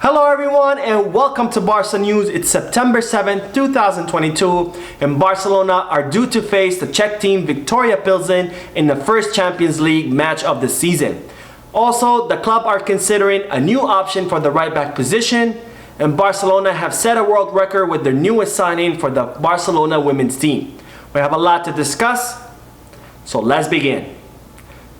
Hello everyone and welcome to Barca News. It's September 7th, 2022 and Barcelona are due to face the Czech team Viktoria Pilsen in the first Champions League match of the season. Also, the club are considering a new option for the right back position, and Barcelona have set a world record with their newest signing for the Barcelona women's team. We have a lot to discuss, so let's begin.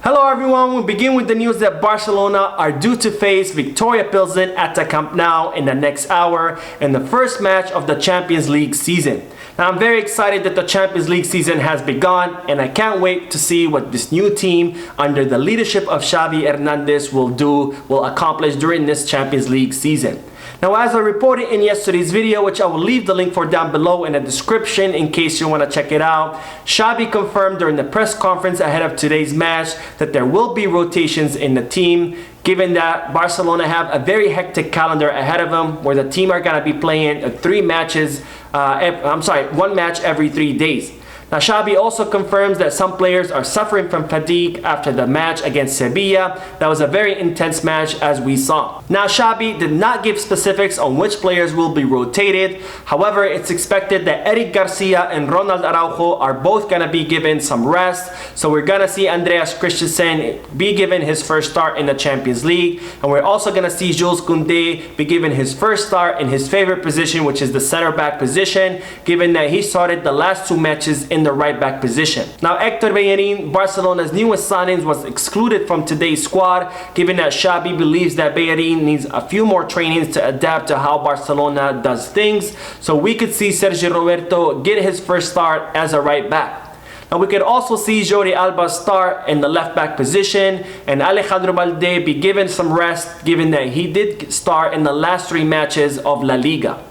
Hello everyone, we begin with the news that Barcelona are due to face Viktoria Pilsen at the Camp Nou in the next hour in the first match of the Champions League season. Now I'm very excited that the Champions League season has begun and I can't wait to see what this new team under the leadership of Xavi Hernandez will accomplish during this Champions League season. Now, as I reported in yesterday's video, which I will leave the link for down below in the description in case you want to check it out, Xavi confirmed during the press conference ahead of today's match that there will be rotations in the team, given that Barcelona have a very hectic calendar ahead of them where the team are going to be playing one match every 3 days. Now, Xavi also confirms that some players are suffering from fatigue after the match against Sevilla. That was a very intense match as we saw. Now, Xavi did not give specifics on which players will be rotated. However, it's expected that Eric Garcia and Ronald Araujo are both going to be given some rest. So we're going to see Andreas Christensen be given his first start in the Champions League. And we're also going to see Jules Koundé be given his first start in his favorite position, which is the center back position, given that he started the last 2 matches in the right back position. Now, Hector Bellerin, Barcelona's newest signings, was excluded from today's squad, given that Xavi believes that Bellerin needs a few more trainings to adapt to how Barcelona does things. So we could see Sergio Roberto get his first start as a right back. Now, we could also see Jordi Alba start in the left back position and Alejandro Balde be given some rest, given that he did start in the last 3 matches of La Liga.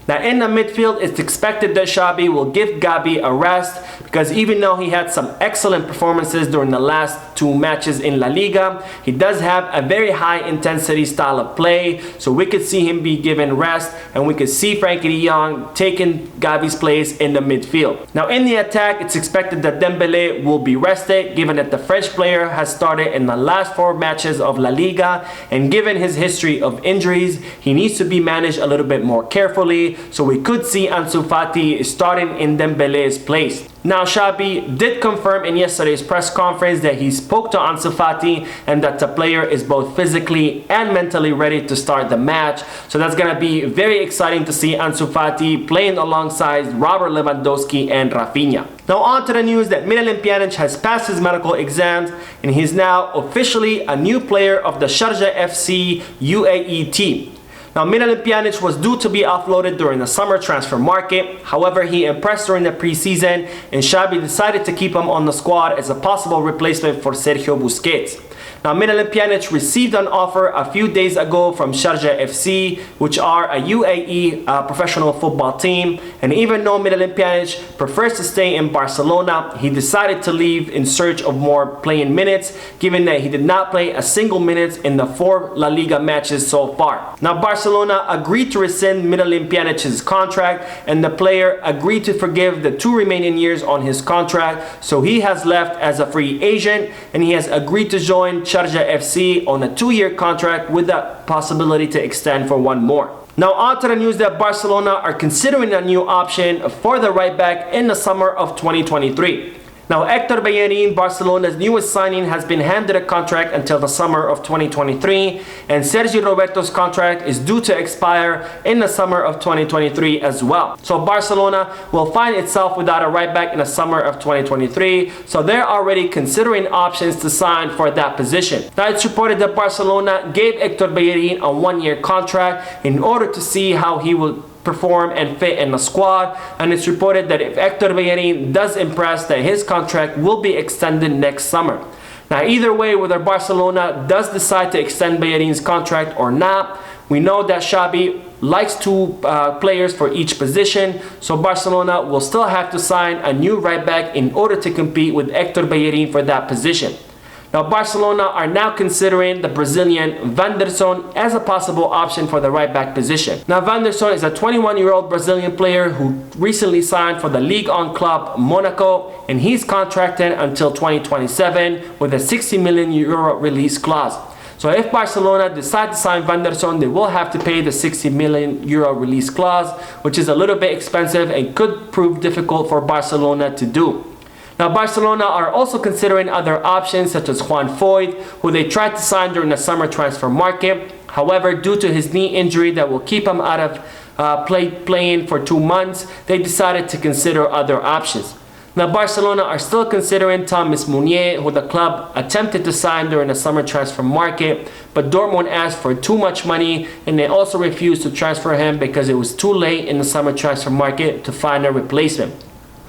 Now, in the midfield, it's expected that Xavi will give Gabi a rest because even though he had some excellent performances during the last 2 matches in La Liga, he does have a very high intensity style of play. So we could see him be given rest and we could see Frankie de Jong taking Gabi's place in the midfield. Now, in the attack, it's expected that Dembélé will be rested given that the French player has started in the last 4 matches of La Liga, and given his history of injuries, he needs to be managed a little bit more carefully. So we could see Ansu Fati starting in Dembélé's place. Now, Xavi did confirm in yesterday's press conference that he spoke to Ansu Fati and that the player is both physically and mentally ready to start the match. So that's going to be very exciting to see Ansu Fati playing alongside Robert Lewandowski and Rafinha. Now, on to the news that Miralem Pjanic has passed his medical exams and he's now officially a new player of the Sharjah FC UAE team. Now, Miralem Pjanic was due to be offloaded during the summer transfer market. However, he impressed during the preseason and Xavi decided to keep him on the squad as a possible replacement for Sergio Busquets. Now, Miralem Pjanic received an offer a few days ago from Sharjah FC, which are a UAE professional football team. And even though Miralem Pjanic prefers to stay in Barcelona, he decided to leave in search of more playing minutes, given that he did not play a single minute in the 4 La Liga matches so far. Now, Barcelona agreed to rescind Miralem Pjanic's contract, and the player agreed to forgive the 2 remaining years on his contract. So he has left as a free agent, and he has agreed to join Sharjah FC on a 2-year contract with the possibility to extend for 1 more. Now, on to the news that Barcelona are considering a new option for the right back in the summer of 2023. Now, Hector Bellerin, Barcelona's newest signing, has been handed a contract until the summer of 2023, and Sergio Roberto's contract is due to expire in the summer of 2023 as well. So Barcelona will find itself without a right back in the summer of 2023, so they're already considering options to sign for that position. Now, it's reported that Barcelona gave Hector Bellerin a 1-year contract in order to see how he will perform and fit in the squad, and it's reported that if Hector Bellerin does impress, that his contract will be extended next summer. Now, either way, whether Barcelona does decide to extend Bellerin's contract or not, we know that Xavi likes 2 players for each position, so Barcelona will still have to sign a new right back in order to compete with Hector Bellerin for that position. Now, Barcelona are now considering the Brazilian Vanderson as a possible option for the right back position. Now, Vanderson is a 21-year-old Brazilian player who recently signed for the Ligue 1 club Monaco, and he's contracted until 2027 with a €60 million release clause. So if Barcelona decide to sign Vanderson, they will have to pay the 60 million euro release clause, which is a little bit expensive and could prove difficult for Barcelona to do. Now, Barcelona are also considering other options such as Juan Foyth, who they tried to sign during the summer transfer market. However, due to his knee injury that will keep him out of playing for 2 months, they decided to consider other options. Now, Barcelona are still considering Thomas Meunier, who the club attempted to sign during the summer transfer market, but Dortmund asked for too much money and they also refused to transfer him because it was too late in the summer transfer market to find a replacement.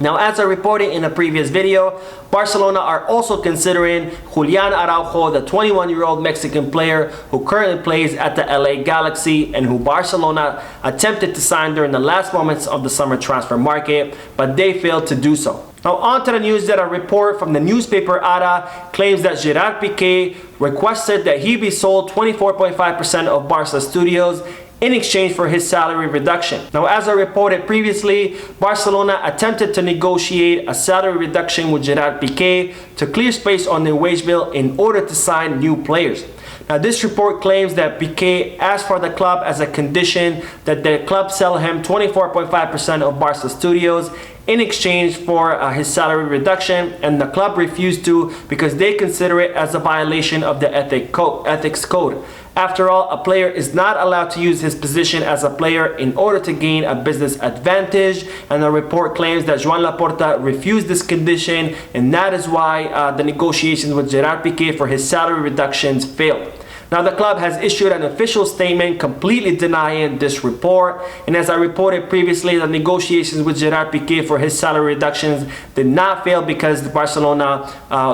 Now, as I reported in a previous video, Barcelona are also considering Julian Araujo, the 21-year-old Mexican player who currently plays at the LA Galaxy and who Barcelona attempted to sign during the last moments of the summer transfer market, but they failed to do so. Now, on to the news that a report from the newspaper ARA claims that Gerard Piqué requested that he be sold 24.5% of Barca Studios in exchange for his salary reduction. Now, as I reported previously, Barcelona attempted to negotiate a salary reduction with Gerard Piqué to clear space on their wage bill in order to sign new players. Now, this report claims that Piqué asked for the club as a condition that the club sell him 24.5% of Barca Studios in exchange for his salary reduction, and the club refused to because they consider it as a violation of the ethics code. After all, a player is not allowed to use his position as a player in order to gain a business advantage, and the report claims that Joan Laporta refused this condition, and that is why the negotiations with Gerard Piqué for his salary reductions failed. Now, the club has issued an official statement completely denying this report, and as I reported previously, the negotiations with Gerard Piqué for his salary reductions did not fail because Barcelona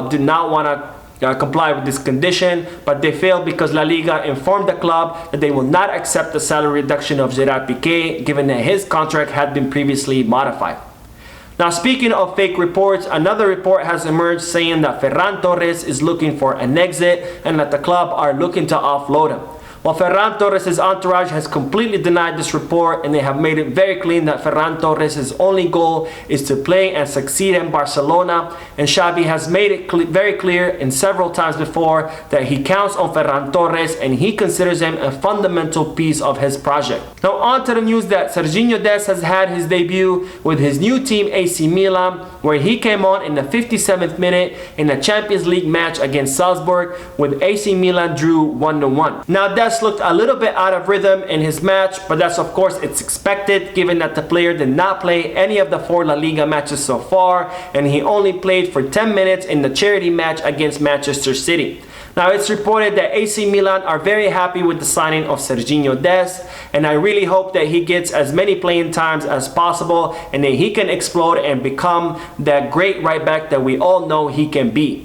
did not want to comply with this condition, but they failed because La Liga informed the club that they will not accept the salary reduction of Gerard Piqué given that his contract had been previously modified. Now, speaking of fake reports, another report has emerged saying that Ferran Torres is looking for an exit and that the club are looking to offload him. Well, Ferran Torres' entourage has completely denied this report, and they have made it very clear that Ferran Torres' only goal is to play and succeed in Barcelona, and Xavi has made it very clear and several times before that he counts on Ferran Torres and he considers him a fundamental piece of his project. Now, on to the news that Sergino Dest has had his debut with his new team AC Milan, where he came on in the 57th minute in a Champions League match against Salzburg, with AC Milan drew 1-1. Now, Dest looked a little bit out of rhythm in his match, but that's of course it's expected given that the player did not play any of the 4 La Liga matches so far, and he only played for 10 minutes in the charity match against Manchester City. Now, it's reported that AC Milan are very happy with the signing of Sergino Dest, and I really hope that he gets as many playing times as possible and that he can explode and become that great right back that we all know he can be.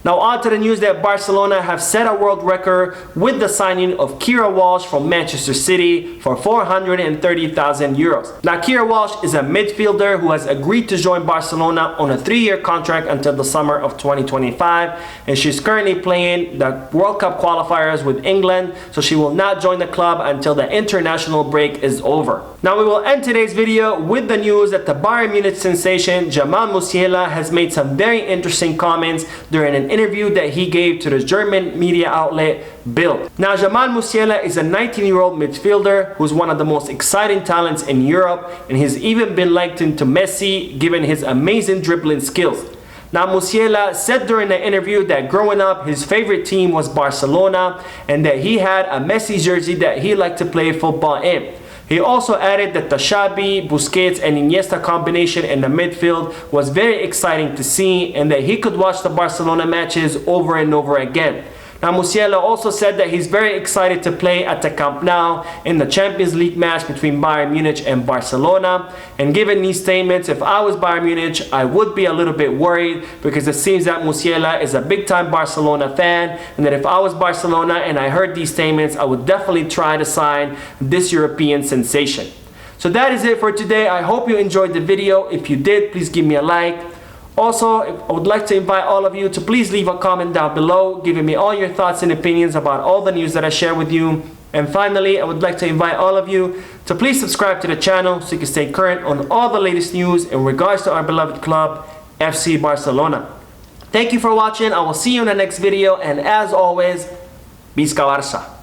Now, on to the news that Barcelona have set a world record with the signing of Keira Walsh from Manchester City for 430,000 euros. Now, Keira Walsh is a midfielder who has agreed to join Barcelona on a 3-year contract until the summer of 2025, and she's currently playing the World Cup qualifiers with England, so she will not join the club until the international break is over. Now, we will end today's video with the news that the Bayern Munich sensation Jamal Musiala has made some very interesting comments during an interview that he gave to the German media outlet Bild. Now, Jamal Musiala is a 19-year-old midfielder who's one of the most exciting talents in Europe, and he's even been likened to Messi given his amazing dribbling skills. Now, Musiala said during the interview that growing up his favorite team was Barcelona and that he had a Messi jersey that he liked to play football in. He also added that the Xavi, Busquets and Iniesta combination in the midfield was very exciting to see and that he could watch the Barcelona matches over and over again. Now, Musiala also said that he's very excited to play at the Camp Nou in the Champions League match between Bayern Munich and Barcelona. And given these statements, if I was Bayern Munich, I would be a little bit worried because it seems that Musiala is a big-time Barcelona fan, and that if I was Barcelona and I heard these statements, I would definitely try to sign this European sensation. So that is it for today. I hope you enjoyed the video. If you did, please give me a like. Also, I would like to invite all of you to please leave a comment down below, giving me all your thoughts and opinions about all the news that I share with you. And finally, I would like to invite all of you to please subscribe to the channel so you can stay current on all the latest news in regards to our beloved club, FC Barcelona. Thank you for watching. I will see you in the next video, and as always, Visca Barça.